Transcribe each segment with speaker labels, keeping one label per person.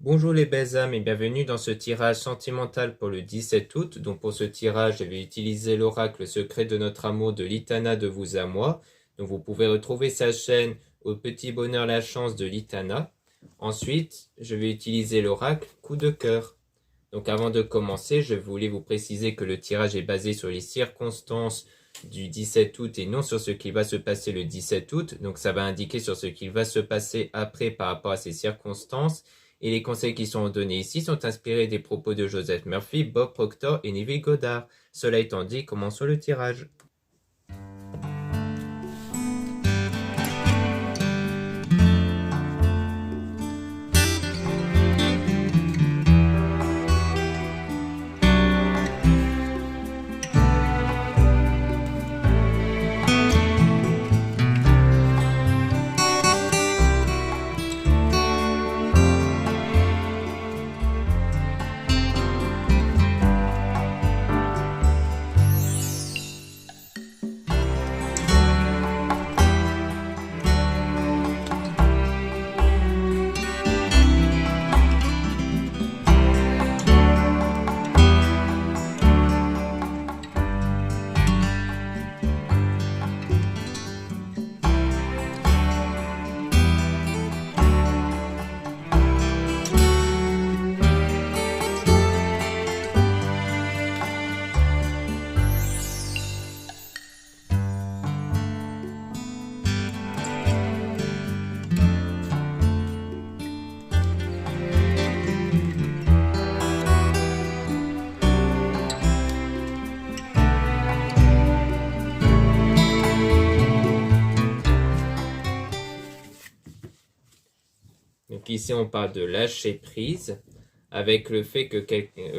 Speaker 1: Bonjour les belles âmes et bienvenue dans ce tirage sentimental pour le 17 août. Donc pour ce tirage, je vais utiliser l'oracle secret de notre amour de Litana de vous à moi. Donc vous pouvez retrouver sa chaîne au petit bonheur la chance de Litana. Ensuite, je vais utiliser l'oracle coup de cœur. Donc avant de commencer, je voulais vous préciser que le tirage est basé sur les circonstances du 17 août et non sur ce qui va se passer le 17 août. Donc ça va indiquer sur ce qui va se passer après par rapport à ces circonstances. Et les conseils qui sont donnés ici sont inspirés des propos de Joseph Murphy, Bob Proctor et Neville Goddard. Cela étant dit, commençons le tirage. Donc ici, on parle de lâcher prise avec le fait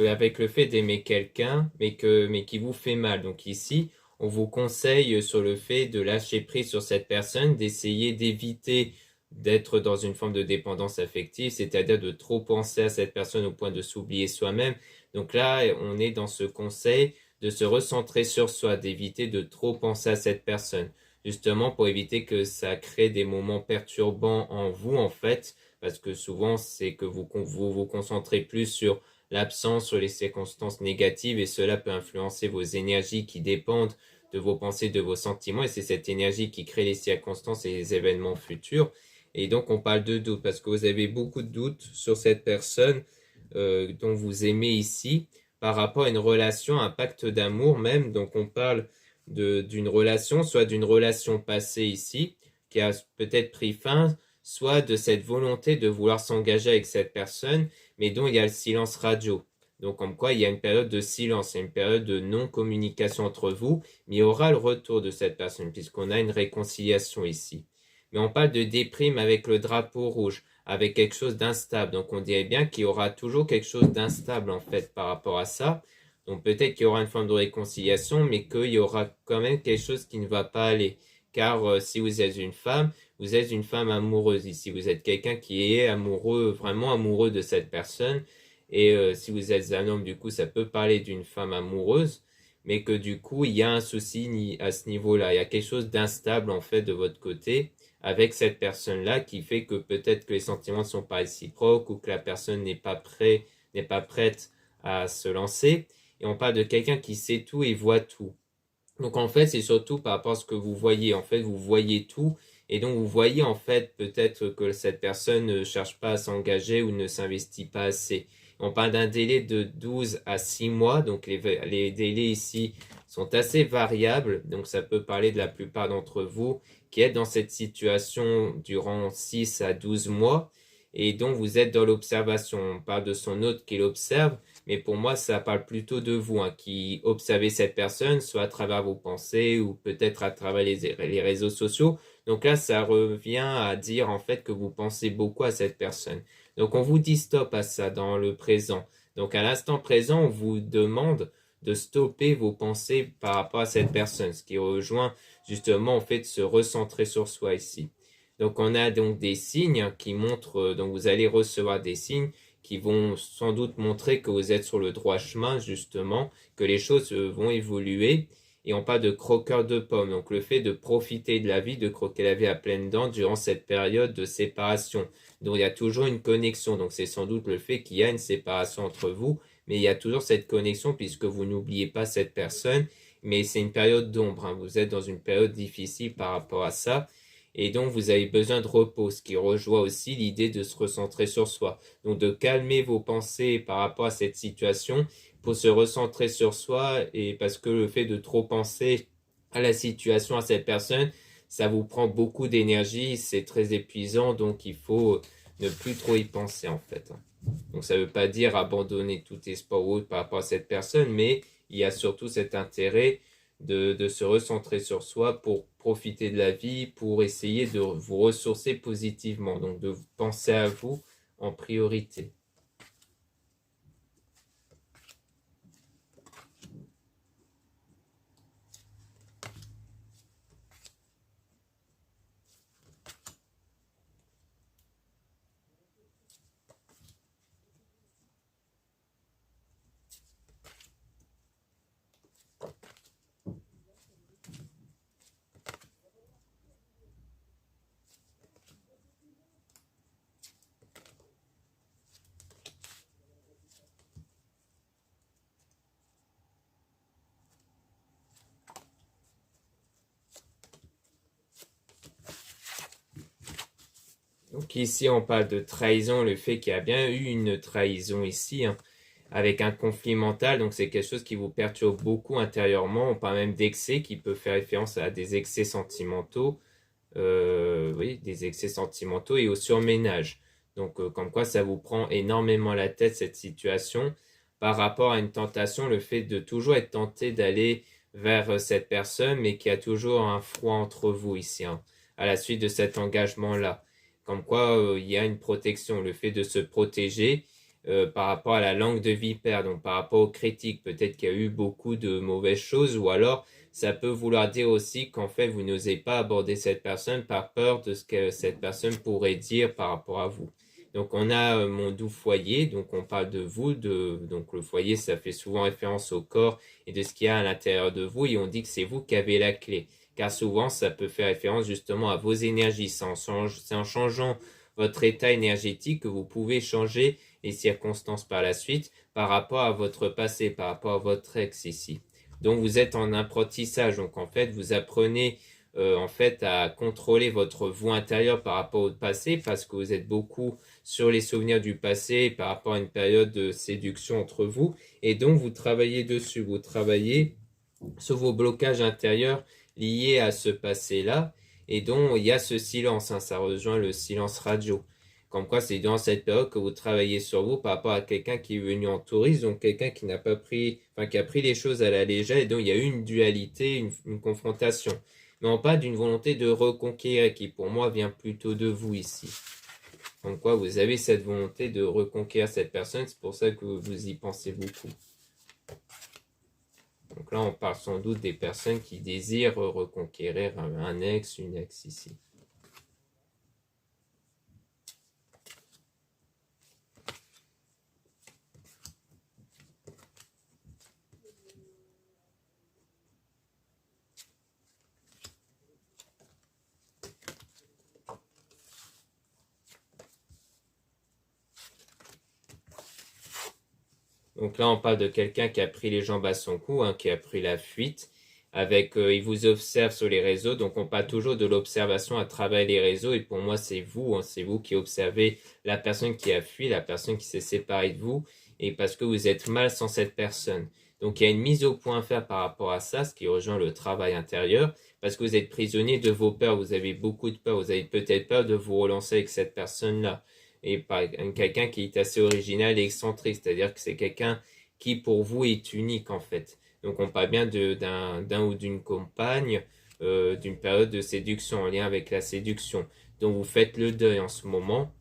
Speaker 1: avec le fait d'aimer quelqu'un, mais qui vous fait mal. Donc ici, on vous conseille sur le fait de lâcher prise sur cette personne, d'essayer d'éviter d'être dans une forme de dépendance affective, c'est-à-dire de trop penser à cette personne au point de s'oublier soi-même. Donc là, on est dans ce conseil de se recentrer sur soi, d'éviter de trop penser à cette personne, justement pour éviter que ça crée des moments perturbants en vous, en fait, parce que souvent, c'est que vous concentrez plus sur l'absence, sur les circonstances négatives, et cela peut influencer vos énergies qui dépendent de vos pensées, de vos sentiments, et c'est cette énergie qui crée les circonstances et les événements futurs. Et donc, on parle de doute, parce que vous avez beaucoup de doutes sur cette personne dont vous aimez ici, par rapport à une relation, un pacte d'amour même. Donc, on parle d'une relation, soit d'une relation passée ici, qui a peut-être pris fin, soit de cette volonté de vouloir s'engager avec cette personne, mais dont il y a le silence radio. Donc, comme quoi, il y a une période de silence, il y a une période de non-communication entre vous, mais il y aura le retour de cette personne, puisqu'on a une réconciliation ici. Mais on parle de déprime avec le drapeau rouge, avec quelque chose d'instable. Donc, on dirait bien qu'il y aura toujours quelque chose d'instable, en fait, par rapport à ça. Donc, peut-être qu'il y aura une forme de réconciliation, mais qu'il y aura quand même quelque chose qui ne va pas aller. Car si vous êtes une femme amoureuse ici. Vous êtes quelqu'un qui est amoureux, vraiment amoureux de cette personne. Et si vous êtes un homme, du coup, ça peut parler d'une femme amoureuse, mais que du coup, il y a un souci à ce niveau-là. Il y a quelque chose d'instable, en fait, de votre côté avec cette personne-là qui fait que peut-être que les sentiments ne sont pas réciproques ou que la personne n'est pas prête à se lancer. Et on parle de quelqu'un qui sait tout et voit tout. Donc en fait, c'est surtout par rapport à ce que vous voyez. En fait, vous voyez tout et donc vous voyez en fait peut-être que cette personne ne cherche pas à s'engager ou ne s'investit pas assez. On parle d'un délai de 12 à 6 mois, donc les délais ici sont assez variables, donc ça peut parler de la plupart d'entre vous qui êtes dans cette situation durant 6 à 12 mois et donc vous êtes dans l'observation. On parle de son hôte qui l'observe, mais pour moi, ça parle plutôt de vous, hein, qui observez cette personne, soit à travers vos pensées ou peut-être à travers les réseaux sociaux. Donc là, ça revient à dire en fait que vous pensez beaucoup à cette personne. Donc on vous dit stop à ça dans le présent. Donc à l'instant présent, on vous demande de stopper vos pensées par rapport à cette personne, ce qui rejoint justement en fait de se recentrer sur soi ici. Donc on a donc des signes qui montrent, donc vous allez recevoir des signes qui vont sans doute montrer que vous êtes sur le droit chemin, justement, que les choses vont évoluer et on parle de croqueur de pommes. Donc le fait de profiter de la vie, de croquer la vie à pleines dents durant cette période de séparation. Donc il y a toujours une connexion. Donc c'est sans doute le fait qu'il y a une séparation entre vous, mais il y a toujours cette connexion puisque vous n'oubliez pas cette personne. Mais c'est une période d'ombre, hein. Vous êtes dans une période difficile par rapport à ça. Et donc, vous avez besoin de repos, ce qui rejoint aussi l'idée de se recentrer sur soi. Donc, de calmer vos pensées par rapport à cette situation pour se recentrer sur soi et parce que le fait de trop penser à la situation, à cette personne, ça vous prend beaucoup d'énergie, c'est très épuisant, donc il faut ne plus trop y penser en fait. Donc, ça ne veut pas dire abandonner tout espoir ou autre par rapport à cette personne, mais il y a surtout cet intérêt de se recentrer sur soi pour profiter de la vie, pour essayer de vous ressourcer positivement, donc de penser à vous en priorité. Donc ici, on parle de trahison, le fait qu'il y a bien eu une trahison ici, hein, avec un conflit mental. Donc c'est quelque chose qui vous perturbe beaucoup intérieurement. On parle même d'excès qui peut faire référence à des excès sentimentaux. Oui, des excès sentimentaux et au surménage. Donc comme quoi ça vous prend énormément la tête cette situation par rapport à une tentation, le fait de toujours être tenté d'aller vers cette personne, mais qu'il y a toujours un froid entre vous ici, hein, à la suite de cet engagement-là. Comme quoi, il y a une protection, le fait de se protéger par rapport à la langue de vipère, donc par rapport aux critiques. Peut-être qu'il y a eu beaucoup de mauvaises choses, ou alors ça peut vouloir dire aussi qu'en fait, vous n'osez pas aborder cette personne par peur de ce que cette personne pourrait dire par rapport à vous. Donc on a mon doux foyer, donc on parle de vous, donc le foyer, ça fait souvent référence au corps et de ce qu'il y a à l'intérieur de vous, et on dit que c'est vous qui avez la clé. Car souvent, ça peut faire référence justement à vos énergies. C'est en changeant votre état énergétique que vous pouvez changer les circonstances par la suite par rapport à votre passé, par rapport à votre ex ici. Donc vous êtes en apprentissage. Donc en fait, vous apprenez en fait à contrôler votre vous intérieur par rapport au passé parce que vous êtes beaucoup sur les souvenirs du passé par rapport à une période de séduction entre vous. Et donc vous travaillez dessus. Vous travaillez sur vos blocages intérieurs liés à ce passé-là, et dont il y a ce silence, hein, ça rejoint le silence radio. Comme quoi, c'est dans cette période que vous travaillez sur vous par rapport à quelqu'un qui est venu en tourisme, donc quelqu'un qui n'a pas pris, enfin, qui a pris les choses à la légère, et donc il y a eu une dualité, une confrontation. Mais on parle d'une volonté de reconquérir qui, pour moi, vient plutôt de vous ici. Comme quoi, vous avez cette volonté de reconquérir cette personne, c'est pour ça que vous y pensez beaucoup. Donc là, on parle sans doute des personnes qui désirent reconquérir un ex, une ex ici. Donc là, on parle de quelqu'un qui a pris les jambes à son cou, hein, qui a pris la fuite. Il vous observe sur les réseaux, donc on parle toujours de l'observation à travers les réseaux. Et pour moi, c'est vous, hein, c'est vous qui observez la personne qui a fui, la personne qui s'est séparée de vous, et parce que vous êtes mal sans cette personne. Donc il y a une mise au point à faire par rapport à ça, ce qui rejoint le travail intérieur, parce que vous êtes prisonnier de vos peurs, vous avez beaucoup de peur, vous avez peut-être peur de vous relancer avec cette personne-là et par quelqu'un qui est assez original et excentrique, c'est-à-dire que c'est quelqu'un qui pour vous est unique en fait. Donc on parle bien d'un ou d'une compagne, d'une période de séduction en lien avec la séduction. Donc vous faites le deuil en ce moment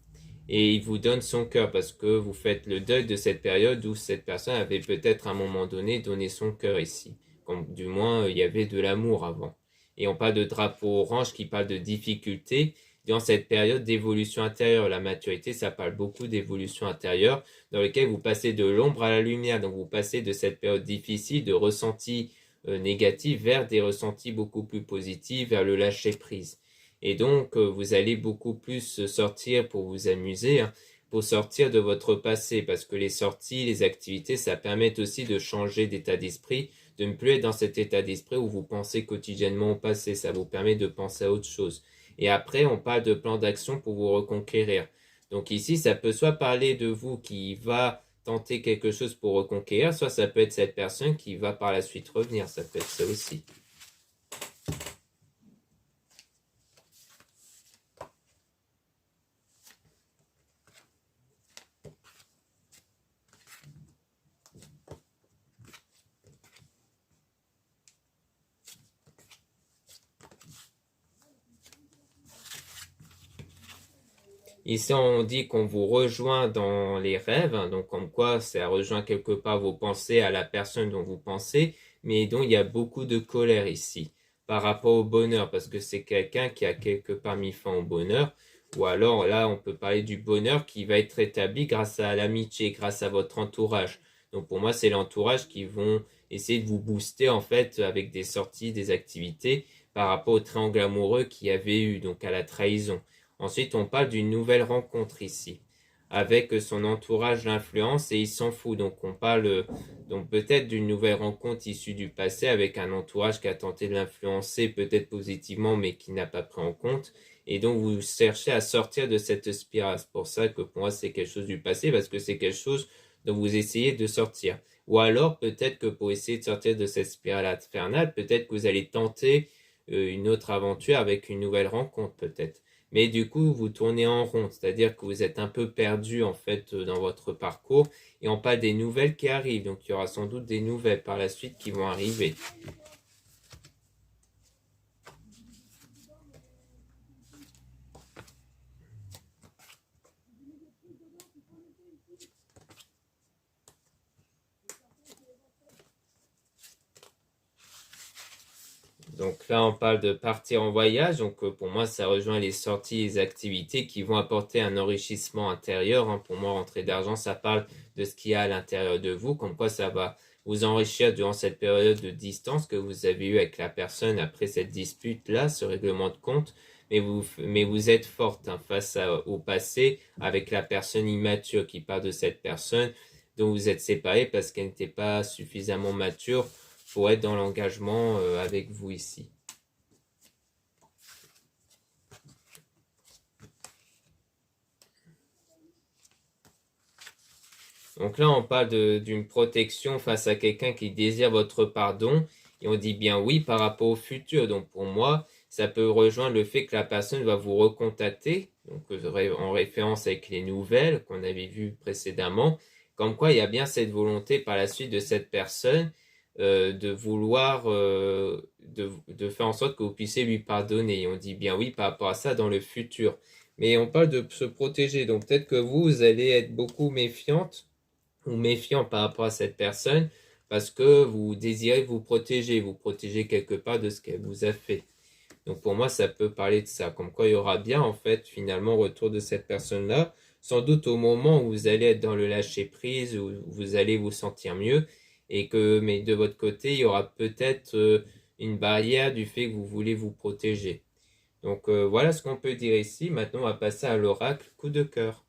Speaker 1: et il vous donne son cœur parce que vous faites le deuil de cette période où cette personne avait peut-être à un moment donné donné son cœur ici. Comme, du moins il y avait de l'amour avant. Et on parle de drapeau orange qui parle de difficultés dans cette période d'évolution intérieure. La maturité, ça parle beaucoup d'évolution intérieure dans laquelle vous passez de l'ombre à la lumière. Donc vous passez de cette période difficile, de ressenti négatifs vers des ressentis beaucoup plus positifs, vers le lâcher-prise. Et donc, vous allez beaucoup plus sortir pour vous amuser, hein, pour sortir de votre passé, parce que les sorties, les activités, ça permet aussi de changer d'état d'esprit, de ne plus être dans cet état d'esprit où vous pensez quotidiennement au passé, ça vous permet de penser à autre chose. Et après, on parle de plan d'action pour vous reconquérir. Donc ici, ça peut soit parler de vous qui va tenter quelque chose pour reconquérir, soit ça peut être cette personne qui va par la suite revenir, ça peut être ça aussi. Ici, on dit qu'on vous rejoint dans les rêves, hein, donc comme quoi ça rejoint quelque part vos pensées à la personne dont vous pensez, mais dont il y a beaucoup de colère ici par rapport au bonheur, parce que c'est quelqu'un qui a quelque part mis fin au bonheur, ou alors là, on peut parler du bonheur qui va être établi grâce à l'amitié, grâce à votre entourage. Donc pour moi, c'est l'entourage qui vont essayer de vous booster en fait avec des sorties, des activités par rapport au triangle amoureux qu'il y avait eu, donc à la trahison. Ensuite, on parle d'une nouvelle rencontre ici, avec son entourage d'influence et il s'en fout. Donc on parle donc peut-être d'une nouvelle rencontre issue du passé avec un entourage qui a tenté de l'influencer peut-être positivement mais qui n'a pas pris en compte. Et donc vous cherchez à sortir de cette spirale. C'est pour ça que pour moi c'est quelque chose du passé parce que c'est quelque chose dont vous essayez de sortir. Ou alors peut-être que pour essayer de sortir de cette spirale infernale, peut-être que vous allez tenter une autre aventure avec une nouvelle rencontre peut-être. Mais du coup, vous tournez en rond, c'est-à-dire que vous êtes un peu perdu en fait dans votre parcours et on parle des nouvelles qui arrivent. Donc il y aura sans doute des nouvelles par la suite qui vont arriver. Donc là, on parle de partir en voyage. Donc pour moi, ça rejoint les sorties, les activités qui vont apporter un enrichissement intérieur, hein. Pour moi, rentrée d'argent, ça parle de ce qu'il y a à l'intérieur de vous, comme quoi ça va vous enrichir durant cette période de distance que vous avez eue avec la personne après cette dispute-là, ce règlement de compte. Mais vous êtes forte, hein, face au passé avec la personne immature qui part de cette personne dont vous êtes séparés parce qu'elle n'était pas suffisamment mature pour être dans l'engagement avec vous ici. Donc là, on parle d'une protection face à quelqu'un qui désire votre pardon. Et on dit bien oui par rapport au futur. Donc pour moi, ça peut rejoindre le fait que la personne va vous recontacter. Donc en référence avec les nouvelles qu'on avait vues précédemment. Comme quoi, il y a bien cette volonté par la suite de cette personne de vouloir de faire en sorte que vous puissiez lui pardonner. Et on dit bien oui par rapport à ça dans le futur. Mais on parle de se protéger. Donc peut-être que vous allez être beaucoup méfiante ou méfiant par rapport à cette personne parce que vous désirez vous protéger quelque part de ce qu'elle vous a fait. Donc pour moi, ça peut parler de ça, comme quoi il y aura bien en fait finalement retour de cette personne-là, sans doute au moment où vous allez être dans le lâcher-prise, où vous allez vous sentir mieux, mais de votre côté, il y aura peut-être une barrière du fait que vous voulez vous protéger. Donc voilà ce qu'on peut dire ici. Maintenant, on va passer à l'oracle coup de cœur.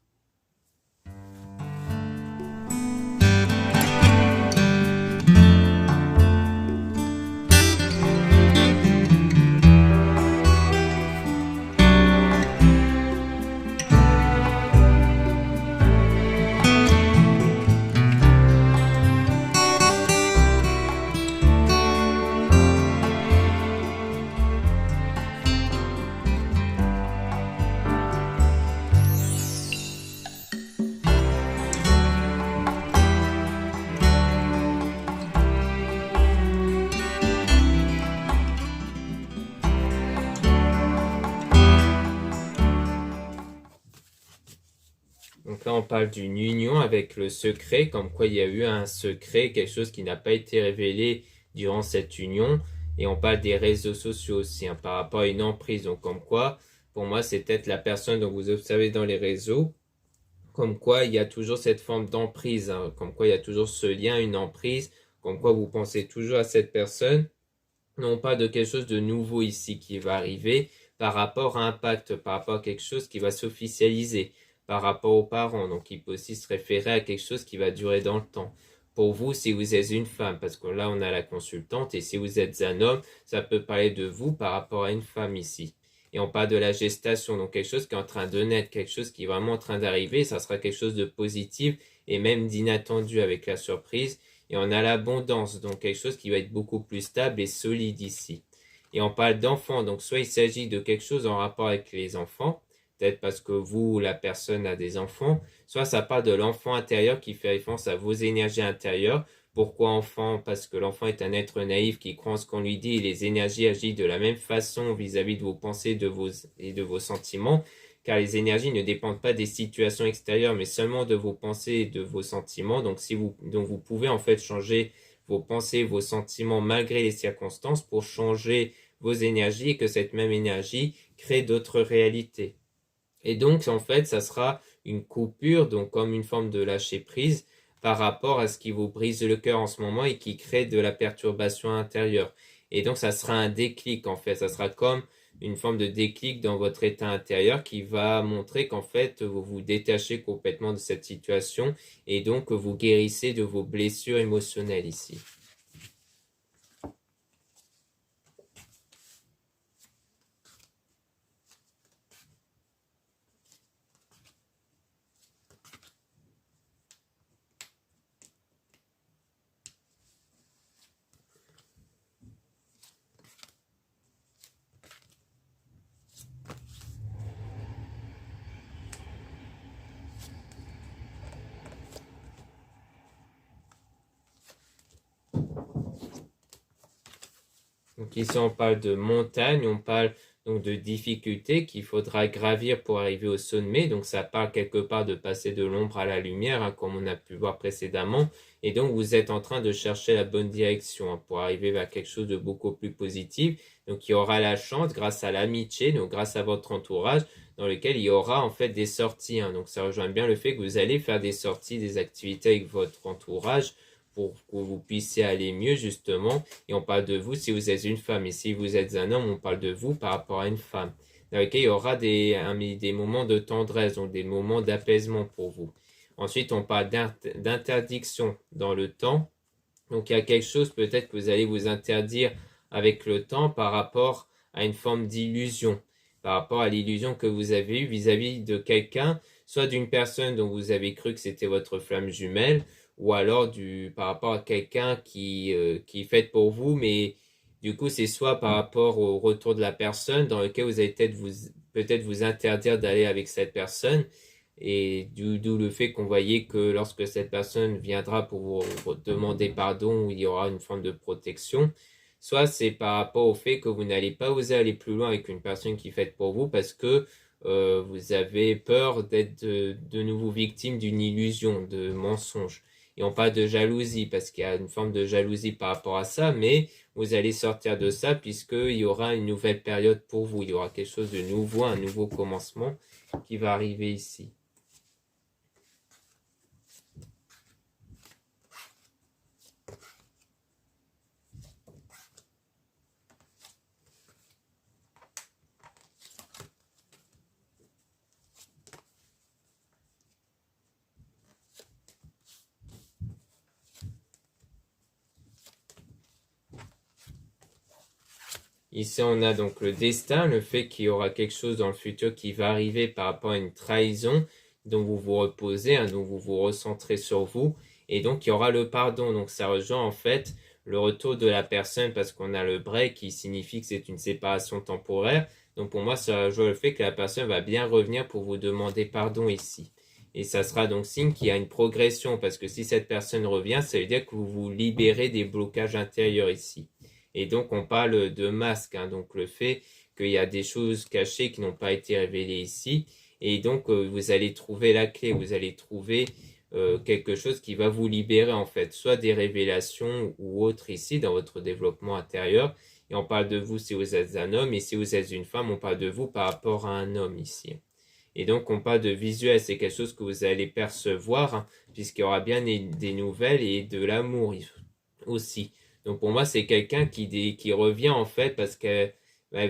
Speaker 1: Donc là, on parle d'une union avec le secret, comme quoi il y a eu un secret, quelque chose qui n'a pas été révélé durant cette union. Et on parle des réseaux sociaux aussi, hein, par rapport à une emprise. Donc comme quoi, pour moi, c'est peut-être la personne dont vous observez dans les réseaux, comme quoi il y a toujours cette forme d'emprise, hein, comme quoi il y a toujours ce lien, une emprise, comme quoi vous pensez toujours à cette personne, non pas de quelque chose de nouveau ici qui va arriver par rapport à un pacte, par rapport à quelque chose qui va s'officialiser, par rapport aux parents. Donc il peut aussi se référer à quelque chose qui va durer dans le temps. Pour vous, si vous êtes une femme, parce que là on a la consultante, et si vous êtes un homme, ça peut parler de vous par rapport à une femme ici. Et on parle de la gestation, donc quelque chose qui est en train de naître, quelque chose qui est vraiment en train d'arriver, ça sera quelque chose de positif et même d'inattendu avec la surprise. Et on a l'abondance, donc quelque chose qui va être beaucoup plus stable et solide ici. Et on parle d'enfants, donc soit il s'agit de quelque chose en rapport avec les enfants, peut-être parce que vous, la personne a des enfants, soit ça parle de l'enfant intérieur qui fait référence à vos énergies intérieures. Pourquoi enfant? Parce que l'enfant est un être naïf qui croit en ce qu'on lui dit et les énergies agissent de la même façon vis-à-vis de vos pensées et de vos sentiments, car les énergies ne dépendent pas des situations extérieures, mais seulement de vos pensées et de vos sentiments. Donc vous pouvez en fait changer vos pensées, vos sentiments malgré les circonstances pour changer vos énergies et que cette même énergie crée d'autres réalités. Et donc, en fait, ça sera une coupure, donc comme une forme de lâcher prise par rapport à ce qui vous brise le cœur en ce moment et qui crée de la perturbation intérieure. Et donc, ça sera un déclic, en fait. Ça sera comme une forme de déclic dans votre état intérieur qui va montrer qu'en fait, vous vous détachez complètement de cette situation et donc vous guérissez de vos blessures émotionnelles ici. Donc ici, on parle de montagne, on parle donc de difficultés qu'il faudra gravir pour arriver au sommet. Donc ça parle quelque part de passer de l'ombre à la lumière, hein, comme on a pu voir précédemment. Et donc vous êtes en train de chercher la bonne direction, hein, pour arriver vers quelque chose de beaucoup plus positif. Donc il y aura la chance grâce à l'amitié, donc grâce à votre entourage, dans lequel il y aura en fait des sorties, hein. Donc ça rejoint bien le fait que vous allez faire des sorties, des activités avec votre entourage pour que vous puissiez aller mieux justement. Et on parle de vous si vous êtes une femme. Et si vous êtes un homme, on parle de vous par rapport à une femme. Dans lequel il y aura des moments de tendresse, donc des moments d'apaisement pour vous. Ensuite, on parle d'interdiction dans le temps. Donc il y a quelque chose peut-être que vous allez vous interdire avec le temps par rapport à une forme d'illusion, par rapport à l'illusion que vous avez eue vis-à-vis de quelqu'un, soit d'une personne dont vous avez cru que c'était votre flamme jumelle, ou alors par rapport à quelqu'un qui est fait pour vous, mais du coup c'est soit par rapport au retour de la personne dans lequel vous allez peut-être vous interdire d'aller avec cette personne, et d'où le fait qu'on voyait que lorsque cette personne viendra pour vous demander pardon, il y aura une forme de protection. Soit c'est par rapport au fait que vous n'allez pas oser aller plus loin avec une personne qui est faite pour vous parce que vous avez peur d'être de nouveau victime d'une illusion, de mensonge. Et on parle de jalousie parce qu'il y a une forme de jalousie par rapport à ça, mais vous allez sortir de ça puisqu'il y aura une nouvelle période pour vous. Il y aura quelque chose de nouveau, un nouveau commencement qui va arriver ici. Ici, on a donc le destin, le fait qu'il y aura quelque chose dans le futur qui va arriver par rapport à une trahison dont vous vous reposez, hein, dont vous vous recentrez sur vous. Et donc, il y aura le pardon. Donc, ça rejoint en fait le retour de la personne parce qu'on a le break qui signifie que c'est une séparation temporaire. Donc, pour moi, ça rejoint le fait que la personne va bien revenir pour vous demander pardon ici. Et ça sera donc signe qu'il y a une progression parce que si cette personne revient, ça veut dire que vous vous libérez des blocages intérieurs ici. Et donc, on parle de masque, hein, donc le fait qu'il y a des choses cachées qui n'ont pas été révélées ici. Et donc, vous allez trouver la clé, vous allez trouver quelque chose qui va vous libérer, en fait, soit des révélations ou autres ici dans votre développement intérieur. Et on parle de vous si vous êtes un homme, et si vous êtes une femme, on parle de vous par rapport à un homme ici. Et donc, on parle de visuel, c'est quelque chose que vous allez percevoir, hein, puisqu'il y aura bien des nouvelles et de l'amour aussi. Donc pour moi, c'est quelqu'un qui revient en fait parce qu'elle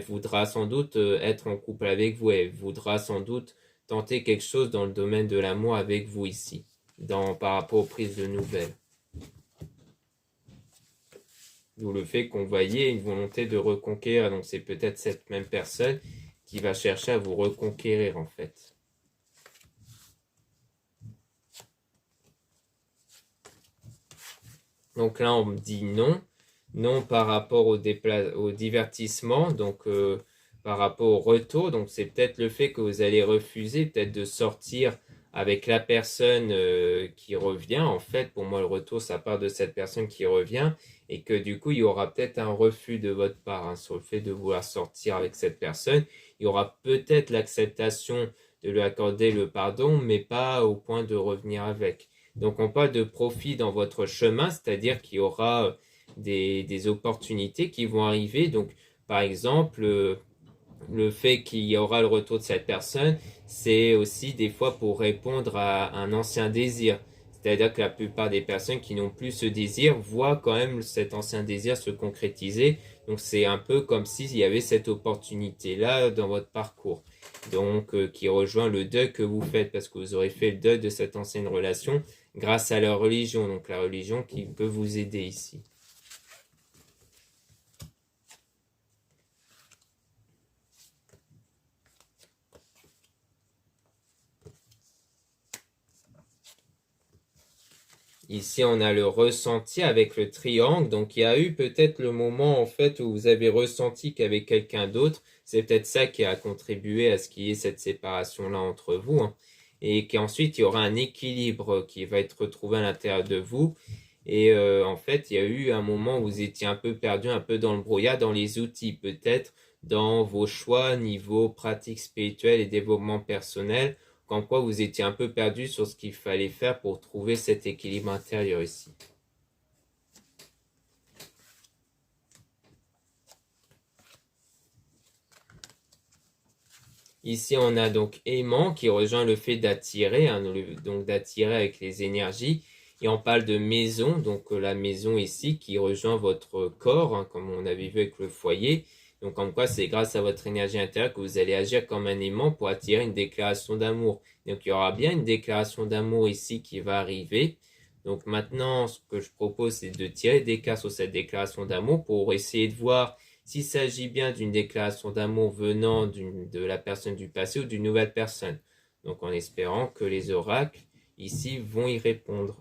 Speaker 1: voudra sans doute être en couple avec vous, elle voudra sans doute tenter quelque chose dans le domaine de l'amour avec vous ici, par rapport aux prises de nouvelles. D'où le fait qu'on voyait une volonté de reconquérir. Donc c'est peut-être cette même personne qui va chercher à vous reconquérir en fait. Donc là, on me dit non. Non par rapport au divertissement, donc par rapport au retour. Donc c'est peut-être le fait que vous allez refuser peut-être de sortir avec la personne qui revient. En fait, pour moi, le retour, ça part de cette personne qui revient et que du coup, il y aura peut-être un refus de votre part sur le fait de vouloir sortir avec cette personne. Il y aura peut-être l'acceptation de lui accorder le pardon, mais pas au point de revenir avec. Donc on parle de profit dans votre chemin, c'est-à-dire qu'il y aura des opportunités qui vont arriver. Donc par exemple, le fait qu'il y aura le retour de cette personne, c'est aussi des fois pour répondre à un ancien désir. C'est-à-dire que la plupart des personnes qui n'ont plus ce désir voient quand même cet ancien désir se concrétiser. Donc c'est un peu comme s'il y avait cette opportunité-là dans votre parcours. Donc qui rejoint le deuil que vous faites parce que vous aurez fait le deuil de cette ancienne relation grâce à la religion. Donc la religion qui peut vous aider ici. Ici, on a le ressenti avec le triangle. Donc, il y a eu peut-être le moment, en fait, où vous avez ressenti qu'avec quelqu'un d'autre, c'est peut-être ça qui a contribué à ce qu'il y ait cette séparation-là entre vous. Hein. Et qu'ensuite, il y aura un équilibre qui va être retrouvé à l'intérieur de vous. Et en fait, il y a eu un moment où vous étiez un peu perdu, un peu dans le brouillard, dans les outils, peut-être dans vos choix niveau pratique spirituelle et développement personnel comme quoi vous étiez un peu perdu sur ce qu'il fallait faire pour trouver cet équilibre intérieur ici. Ici, on a donc aimant qui rejoint le fait d'attirer, hein, donc d'attirer avec les énergies. Et on parle de maison, donc la maison ici qui rejoint votre corps, hein, comme on avait vu avec le foyer. Donc comme quoi c'est grâce à votre énergie intérieure que vous allez agir comme un aimant pour attirer une déclaration d'amour. Donc il y aura bien une déclaration d'amour ici qui va arriver. Donc maintenant ce que je propose c'est de tirer des cartes sur cette déclaration d'amour pour essayer de voir s'il s'agit bien d'une déclaration d'amour venant de la personne du passé ou d'une nouvelle personne. Donc en espérant que les oracles ici vont y répondre.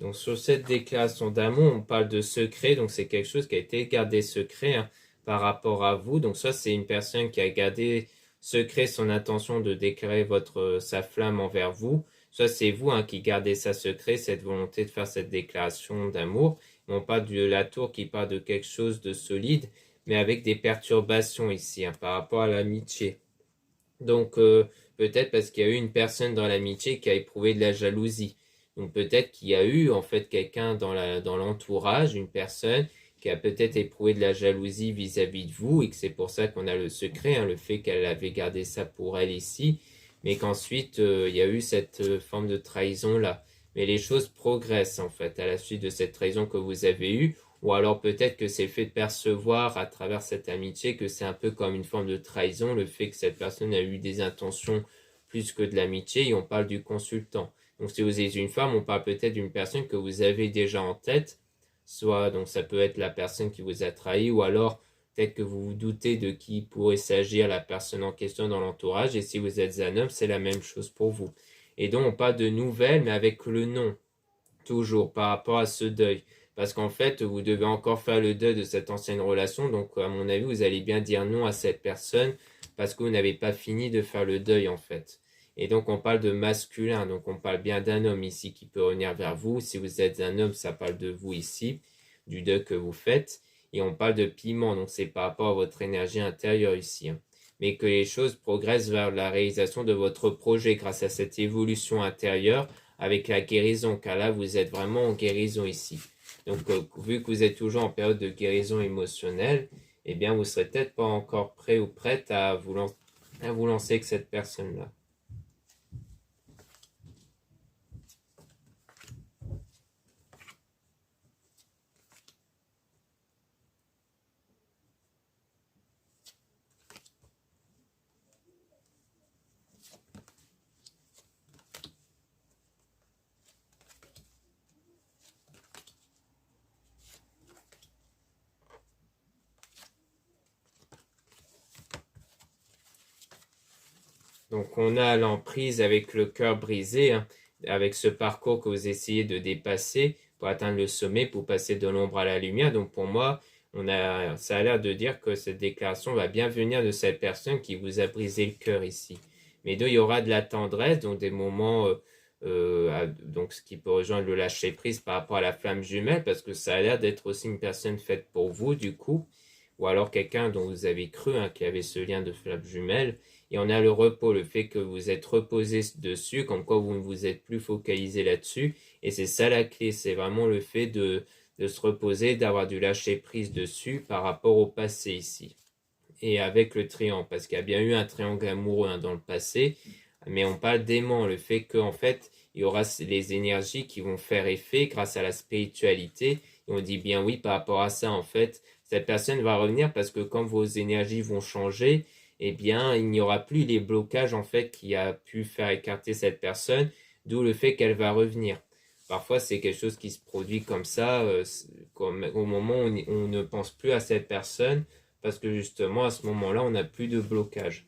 Speaker 1: Donc sur cette déclaration d'amour, on parle de secret, donc c'est quelque chose qui a été gardé secret hein, par rapport à vous. Donc soit c'est une personne qui a gardé secret son intention de déclarer sa flamme envers vous, soit c'est vous hein, qui gardez ça secret, cette volonté de faire cette déclaration d'amour. On parle de la tour qui parle de quelque chose de solide, mais avec des perturbations ici hein, par rapport à l'amitié. Donc peut-être parce qu'il y a eu une personne dans l'amitié qui a éprouvé de la jalousie. Donc peut-être qu'il y a eu en fait quelqu'un dans l'entourage, une personne qui a peut-être éprouvé de la jalousie vis-à-vis de vous et que c'est pour ça qu'on a le secret, hein, le fait qu'elle avait gardé ça pour elle ici, mais qu'ensuite il y a eu cette forme de trahison là. Mais les choses progressent en fait à la suite de cette trahison que vous avez eue, ou alors peut-être que c'est le fait de percevoir à travers cette amitié que c'est un peu comme une forme de trahison, le fait que cette personne a eu des intentions plus que de l'amitié, et on parle du consultant. Donc si vous êtes une femme, on parle peut-être d'une personne que vous avez déjà en tête, soit donc ça peut être la personne qui vous a trahi, ou alors peut-être que vous vous doutez de qui pourrait s'agir la personne en question dans l'entourage, et si vous êtes un homme, c'est la même chose pour vous. Et donc on parle de nouvelles, mais avec le nom, toujours par rapport à ce deuil. Parce qu'en fait, vous devez encore faire le deuil de cette ancienne relation, donc à mon avis, vous allez bien dire non à cette personne, parce que vous n'avez pas fini de faire le deuil en fait. Et donc on parle de masculin, donc on parle bien d'un homme ici qui peut revenir vers vous. Si vous êtes un homme, ça parle de vous ici, du deuil que vous faites. Et on parle de piment, donc c'est par rapport à votre énergie intérieure ici, hein. Mais que les choses progressent vers la réalisation de votre projet grâce à cette évolution intérieure avec la guérison, car là vous êtes vraiment en guérison ici. Donc vu que vous êtes toujours en période de guérison émotionnelle, eh bien vous serez peut-être pas encore prêt ou prête à vous lancer avec cette personne-là. Donc on a l'emprise avec le cœur brisé, hein, avec ce parcours que vous essayez de dépasser pour atteindre le sommet, pour passer de l'ombre à la lumière. Donc pour moi, ça a l'air de dire que cette déclaration va bien venir de cette personne qui vous a brisé le cœur ici. Mais donc il y aura de la tendresse, donc des moments, donc ce qui peut rejoindre le lâcher prise par rapport à la flamme jumelle, parce que ça a l'air d'être aussi une personne faite pour vous du coup, ou alors quelqu'un dont vous avez cru, hein, qui avait ce lien de flamme jumelle. Et on a le repos, le fait que vous êtes reposé dessus, comme quoi vous ne vous êtes plus focalisé là-dessus. Et c'est ça la clé, c'est vraiment le fait de se reposer, d'avoir du lâcher prise dessus par rapport au passé ici. Et avec le triangle, parce qu'il y a bien eu un triangle amoureux, hein, dans le passé, mais on parle d'aimant, le fait qu'en fait, il y aura les énergies qui vont faire effet grâce à la spiritualité. Et on dit bien oui par rapport à ça, en fait, cette personne va revenir parce que quand vos énergies vont changer, eh bien, il n'y aura plus les blocages, en fait, qui a pu faire écarter cette personne, d'où le fait qu'elle va revenir. Parfois, c'est quelque chose qui se produit comme ça, comme au moment où on ne pense plus à cette personne, parce que justement, à ce moment-là, on n'a plus de blocage.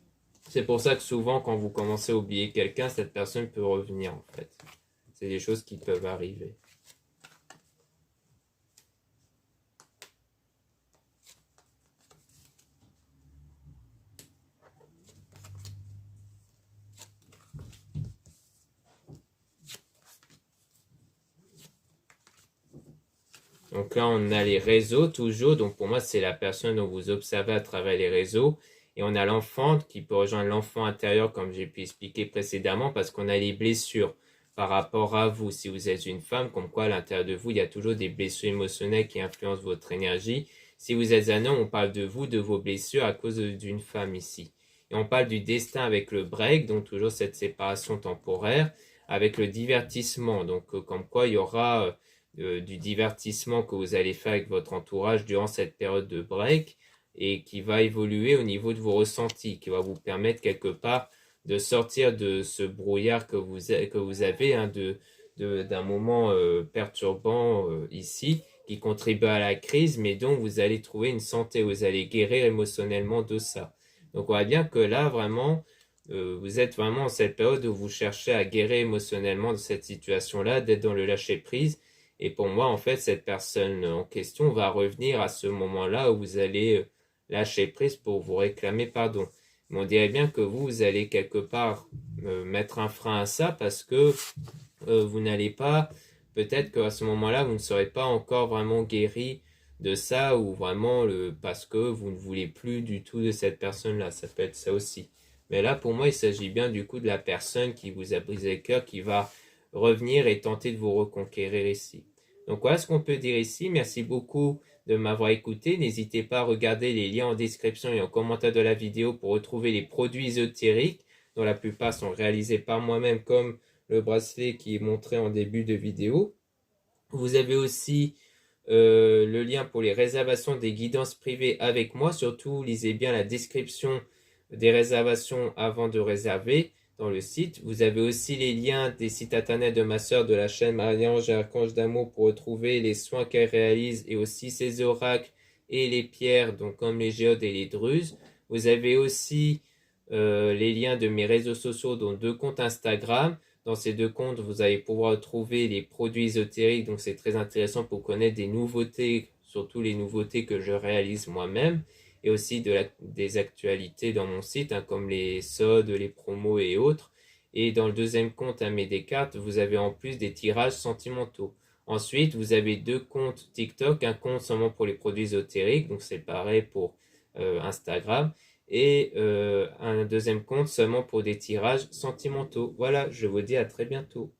Speaker 1: C'est pour ça que souvent, quand vous commencez à oublier quelqu'un, cette personne peut revenir, en fait. C'est des choses qui peuvent arriver. Donc là, on a les réseaux toujours. Donc pour moi, c'est la personne dont vous observez à travers les réseaux. Et on a l'enfant qui peut rejoindre l'enfant intérieur, comme j'ai pu expliquer précédemment, parce qu'on a les blessures par rapport à vous. Si vous êtes une femme, comme quoi à l'intérieur de vous, il y a toujours des blessures émotionnelles qui influencent votre énergie. Si vous êtes un homme, on parle de vous, de vos blessures à cause d'une femme ici. Et on parle du destin avec le break, donc toujours cette séparation temporaire, avec le divertissement. Donc comme quoi il y aura du divertissement que vous allez faire avec votre entourage durant cette période de break et qui va évoluer au niveau de vos ressentis, qui va vous permettre quelque part de sortir de ce brouillard que vous avez, hein, d'un moment perturbant ici, qui contribue à la crise, mais dont vous allez trouver une santé, vous allez guérir émotionnellement de ça. Donc on voit bien que là, vraiment, vous êtes vraiment en cette période où vous cherchez à guérir émotionnellement de cette situation-là, d'être dans le lâcher-prise. Et pour moi, en fait, cette personne en question va revenir à ce moment-là où vous allez lâcher prise pour vous réclamer pardon. Mais on dirait bien que vous allez quelque part mettre un frein à ça parce que vous n'allez pas, peut-être qu'à ce moment-là, vous ne serez pas encore vraiment guéri de ça ou vraiment parce que vous ne voulez plus du tout de cette personne-là. Ça peut être ça aussi. Mais là, pour moi, il s'agit bien du coup de la personne qui vous a brisé le cœur, qui va revenir et tenter de vous reconquérir ici. Donc voilà ce qu'on peut dire ici. Merci beaucoup de m'avoir écouté. N'hésitez pas à regarder les liens en description et en commentaire de la vidéo pour retrouver les produits ésotériques, dont la plupart sont réalisés par moi-même, comme le bracelet qui est montré en début de vidéo. Vous avez aussi le lien pour les réservations des guidances privées avec moi. Surtout, lisez bien la description des réservations avant de réserver. dans le site. Vous avez aussi les liens des sites internet de ma sœur de la chaîne Marie-Ange et Archange d'amour pour retrouver les soins qu'elle réalise et aussi ses oracles et les pierres, donc comme les géodes et les druses. Vous avez aussi les liens de mes réseaux sociaux, dont 2 comptes Instagram. Dans ces 2 comptes, vous allez pouvoir trouver les produits ésotériques, donc c'est très intéressant pour connaître des nouveautés, surtout les nouveautés que je réalise moi-même, et aussi des actualités dans mon site, hein, comme les soldes, les promos et autres. Et dans le 2e compte Aimé Descartes, vous avez en plus des tirages sentimentaux. Ensuite, vous avez 2 comptes TikTok, un compte seulement pour les produits ésotériques, donc c'est pareil pour Instagram, et un 2e compte seulement pour des tirages sentimentaux. Voilà, je vous dis à très bientôt.